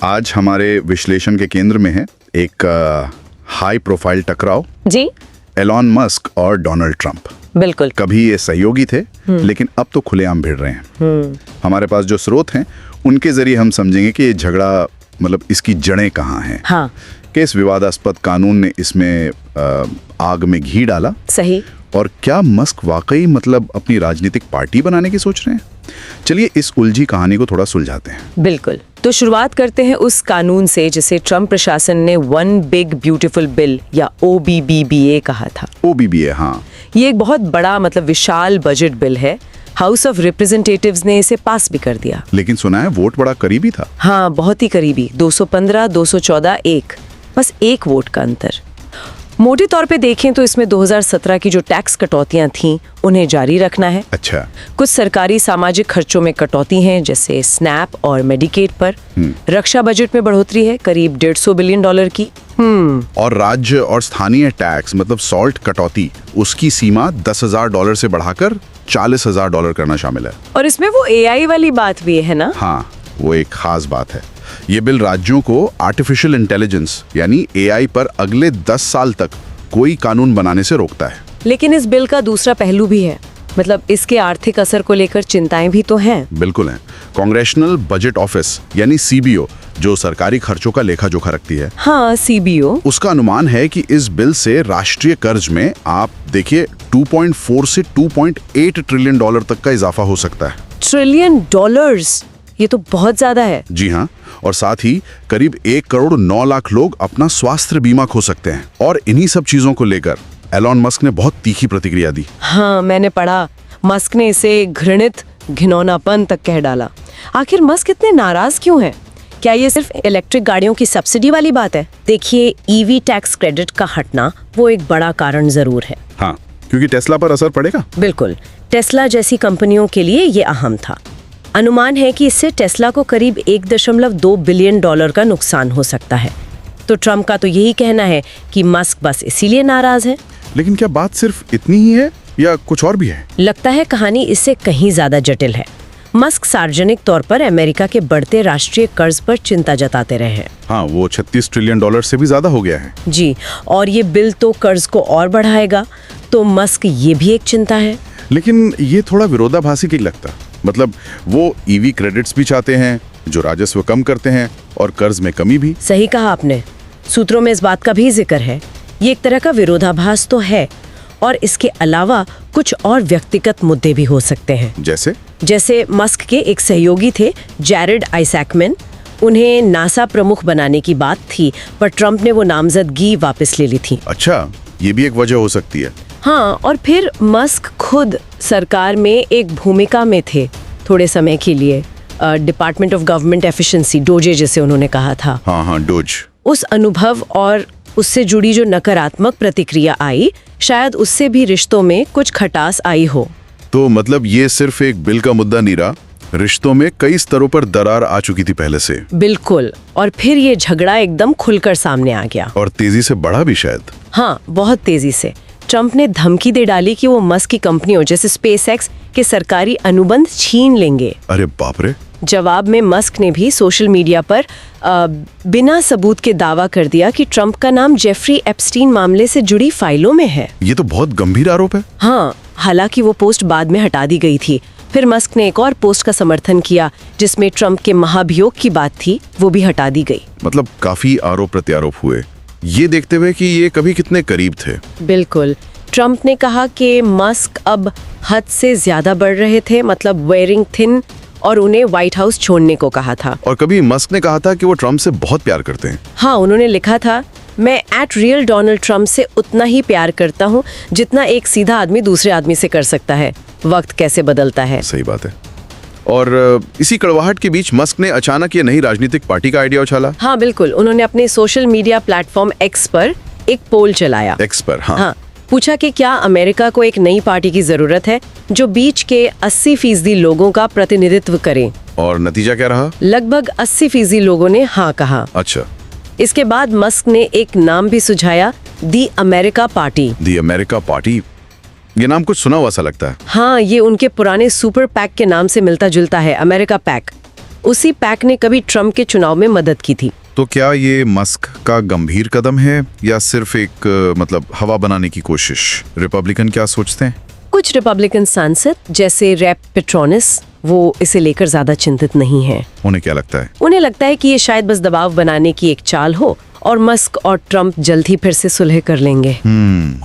आज हमारे विश्लेषण के केंद्र में है एक हाई प्रोफाइल टकराव जी। एलॉन मस्क और डोनाल्ड ट्रंप। बिल्कुल। कभी ये सहयोगी थे लेकिन अब तो खुलेआम भिड़ रहे हैं। हमारे पास जो स्रोत हैं उनके जरिए हम समझेंगे कि ये झगड़ा मतलब इसकी जड़ें कहाँ हैं। हाँ। कि इस विवादास्पद कानून ने इसमें आग में घी डाला। सही। और क्या मस्क वाकई मतलब अपनी राजनीतिक पार्टी बनाने की सोच रहे हैं? चलिए इस उलझी कहानी को थोड़ा सुलझाते हैं। बिल्कुल। तो शुरुआत करते हैं उस कानून से जिसे ट्रंप प्रशासन ने वन बिग ब्यूटीफुल बिल या OBBBA कहा था। OBBA, हाँ। ये एक बहुत बड़ा मतलब विशाल बजट बिल है। हाउस ऑफ रिप्रेजेंटेटिव्स ने इसे पास भी कर दिया। लेकिन सुना है वोट बड़ा करीबी था। हाँ, बहुत ही करीबी। 215, 214, 1, बस 1 वोट का अंतर। मोटे तौर पे देखें तो इसमें 2017 की जो टैक्स कटौतियां थीं उन्हें जारी रखना है। अच्छा। कुछ सरकारी सामाजिक खर्चों में कटौती हैं जैसे स्नैप और मेडिकेड पर। रक्षा बजट में बढ़ोतरी है करीब $150 बिलियन की। और राज्य और स्थानीय टैक्स मतलब सॉल्ट कटौती उसकी सीमा $10,000 से बढ़ाकर $40,000 करना शामिल है। और इसमें वो AI वाली बात भी है ना? हाँ, वो एक खास बात है। ये बिल राज्यों को आर्टिफिशियल इंटेलिजेंस यानी AI पर अगले 10 साल तक कोई कानून बनाने से रोकता है। लेकिन इस बिल का दूसरा पहलू भी है, मतलब इसके आर्थिक असर को लेकर चिंताएं भी तो हैं। बिल्कुल हैं। कांग्रेशनल बजट ऑफिस यानी CBO जो सरकारी खर्चों का लेखा जोखा रखती है। हाँ, CBO। उसका अनुमान है कि इस बिल से राष्ट्रीय कर्ज में आप देखिए 2.4 से $2.8 ट्रिलियन तक का इजाफा हो सकता है। $ट्रिलियन? ये तो बहुत ज्यादा है। जी हाँ, और साथ ही करीब 1,09,00,000 लोग अपना स्वास्थ्य बीमा खो सकते हैं। और इन्हीं सब चीजों को लेकर एलॉन मस्क ने बहुत तीखी प्रतिक्रिया दी। हाँ, मैंने पढ़ा। मस्क ने इसे घृणित, घिनौनापन तक कह डाला। आखिर मस्क इतने नाराज क्यों है? क्या ये सिर्फ इलेक्ट्रिक गाड़ियों की सब्सिडी वाली बात है? देखिए, EV टैक्स क्रेडिट का हटना वो एक बड़ा कारण जरूर है। हाँ, क्योंकि टेस्ला पर असर पड़ेगा। बिल्कुल। टेस्ला जैसी कंपनियों के लिए ये अहम था। अनुमान है कि इससे टेस्ला को करीब $1.2 बिलियन का नुकसान हो सकता है। तो ट्रंप का तो यही कहना है कि मस्क बस इसीलिए नाराज है। लेकिन क्या बात सिर्फ इतनी ही है या कुछ और भी है? लगता है कहानी इससे कहीं ज्यादा जटिल है। मस्क सार्वजनिक तौर पर अमेरिका के बढ़ते राष्ट्रीय कर्ज पर चिंता जताते रहे हैं। हाँ, वो $36 ट्रिलियन से भी ज्यादा हो गया है। जी, और ये बिल तो कर्ज को और बढ़ाएगा, तो मस्क ये भी एक चिंता है। लेकिन ये थोड़ा विरोधाभासी क्यों लगता? मतलब वो EV क्रेडिट्स भी चाहते हैं जो राजस्व कम करते हैं और कर्ज में कमी भी। सही कहा आपने। सूत्रों में इस बात का भी जिक्र है। ये एक तरह का विरोधाभास तो है, और इसके अलावा कुछ और व्यक्तिगत मुद्दे भी हो सकते हैं। जैसे मस्क के एक सहयोगी थे जैरेड आइजैकमैन। उन्हें नासा प्रमुख बनाने की बात थी, पर ट्रंप ने वो नामजदगी वापस ले ली थी। अच्छा, ये भी एक वजह हो सकती है। हाँ, और फिर मस्क खुद सरकार में एक भूमिका में थे थोड़े समय के लिए। Department of government efficiency, Doge जिसे उन्होंने कहा था। हाँ, डोज। उस अनुभव और उससे जुड़ी जो नकारात्मक प्रतिक्रिया आई, शायद उससे भी रिश्तों में कुछ खटास आई हो। तो मतलब ये सिर्फ एक बिल का मुद्दा नहीं रहा, रिश्तों में कई स्तरों पर दरार आ चुकी थी पहले से। बिल्कुल। और फिर ये झगड़ा एकदम खुलकर सामने आ गया। और तेजी से बढ़ा भी शायद। हाँ, बहुत तेजी से। ट्रंप ने धमकी दे डाली कि वो मस्क की कंपनियों जैसे SpaceX के सरकारी अनुबंध छीन लेंगे। अरे बाप रे। जवाब में मस्क ने भी सोशल मीडिया पर बिना सबूत के दावा कर दिया कि ट्रंप का नाम जेफरी एप्स्टीन मामले से जुड़ी फाइलों में है। ये तो बहुत गंभीर आरोप है। हाँ, हालांकि वो पोस्ट बाद में हटा दी गई थी। फिर मस्क ने एक और पोस्ट का समर्थन किया जिसमें ट्रंप के महाभियोग की बात थी, वो भी हटा दी गई। मतलब काफी आरोप प्रत्यारोप हुए, ये देखते हुए कि ये कभी कितने करीब थे। बिल्कुल। ट्रंप ने कहा कि मस्क अब हद से ज्यादा बढ़ रहे थे, मतलब वेयरिंग थिन, और उन्हें व्हाइट हाउस छोड़ने को कहा था। और कभी मस्क ने कहा था कि वो ट्रंप से बहुत प्यार करते हैं। हाँ, उन्होंने लिखा था, मैं @real डोनाल्ड ट्रंप से उतना ही प्यार करता हूँ जितना एक सीधा आदमी दूसरे आदमी से कर सकता है। वक्त कैसे बदलता है। सही बात है। और इसी कड़वाहट के बीच मस्क ने अचानक ये नई राजनीतिक पार्टी का आइडिया उछाला। हाँ, बिल्कुल। उन्होंने अपने सोशल मीडिया प्लेटफॉर्म X पर एक पोल चलाया। X पर, हाँ। पूछा कि क्या अमेरिका को एक नई पार्टी की जरूरत है जो बीच के 80% लोगों का प्रतिनिधित्व करे। और नतीजा क्या रहा? लगभग 80% लोगों ने हाँ कहा। अच्छा। इसके बाद मस्क ने एक नाम भी सुझाया, दी अमेरिका पार्टी। दी अमेरिका पार्टी, ये नाम कुछ सुना हुआ सा लगता है। हाँ, ये उनके पुराने सुपर पैक के नाम से मिलता जुलता है, अमेरिका पैक। उसी पैक ने कभी ट्रम्प के चुनाव में मदद की थी। तो क्या ये मस्क का गंभीर कदम है या सिर्फ एक मतलब हवा बनाने की कोशिश? रिपब्लिकन क्या सोचते हैं? कुछ रिपब्लिकन सांसद जैसे रेप पेट्रोनिस वो इसे लेकर ज्यादा चिंतित नहीं है। उन्हें क्या लगता है? उन्हें लगता है कि ये शायद बस दबाव बनाने की एक चाल हो और मस्क और ट्रम्प जल्द ही फिर से सुलह कर लेंगे।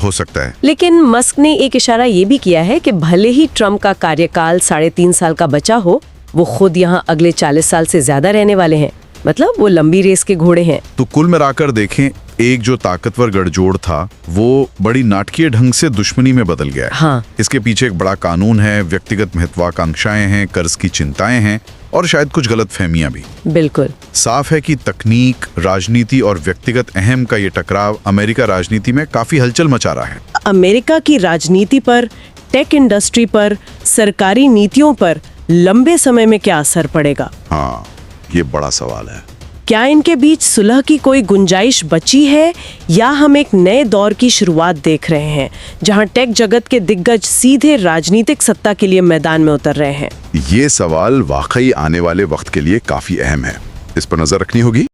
हो सकता है। लेकिन मस्क ने एक इशारा ये भी किया है कि भले ही ट्रम्प का कार्यकाल 3.5 साल का बचा हो, वो खुद यहाँ अगले 40 साल से ज्यादा रहने वाले हैं। मतलब वो लंबी रेस के घोड़े हैं। तो कुल मिलाकर देखें, एक जो ताकतवर गठजोड़ था वो बड़ी नाटकीय ढंग से दुश्मनी में बदल गया है। हाँ। इसके पीछे एक बड़ा कानून है, व्यक्तिगत महत्वाकांक्षाएं हैं, कर्ज की चिंताएं हैं और शायद कुछ गलतफहमियां भी। बिल्कुल साफ है कि तकनीक, राजनीति और व्यक्तिगत अहम का ये टकराव अमेरिका राजनीति में काफी हलचल मचा रहा है। अमेरिका की राजनीति पर, टेक इंडस्ट्री पर, सरकारी नीतियों पर लंबे समय में क्या असर पड़ेगा? हाँ, ये बड़ा सवाल है। क्या इनके बीच सुलह की कोई गुंजाइश बची है या हम एक नए दौर की शुरुआत देख रहे हैं जहां टेक जगत के दिग्गज सीधे राजनीतिक सत्ता के लिए मैदान में उतर रहे हैं? ये सवाल वाकई आने वाले वक्त के लिए काफी अहम है। इस पर नजर रखनी होगी।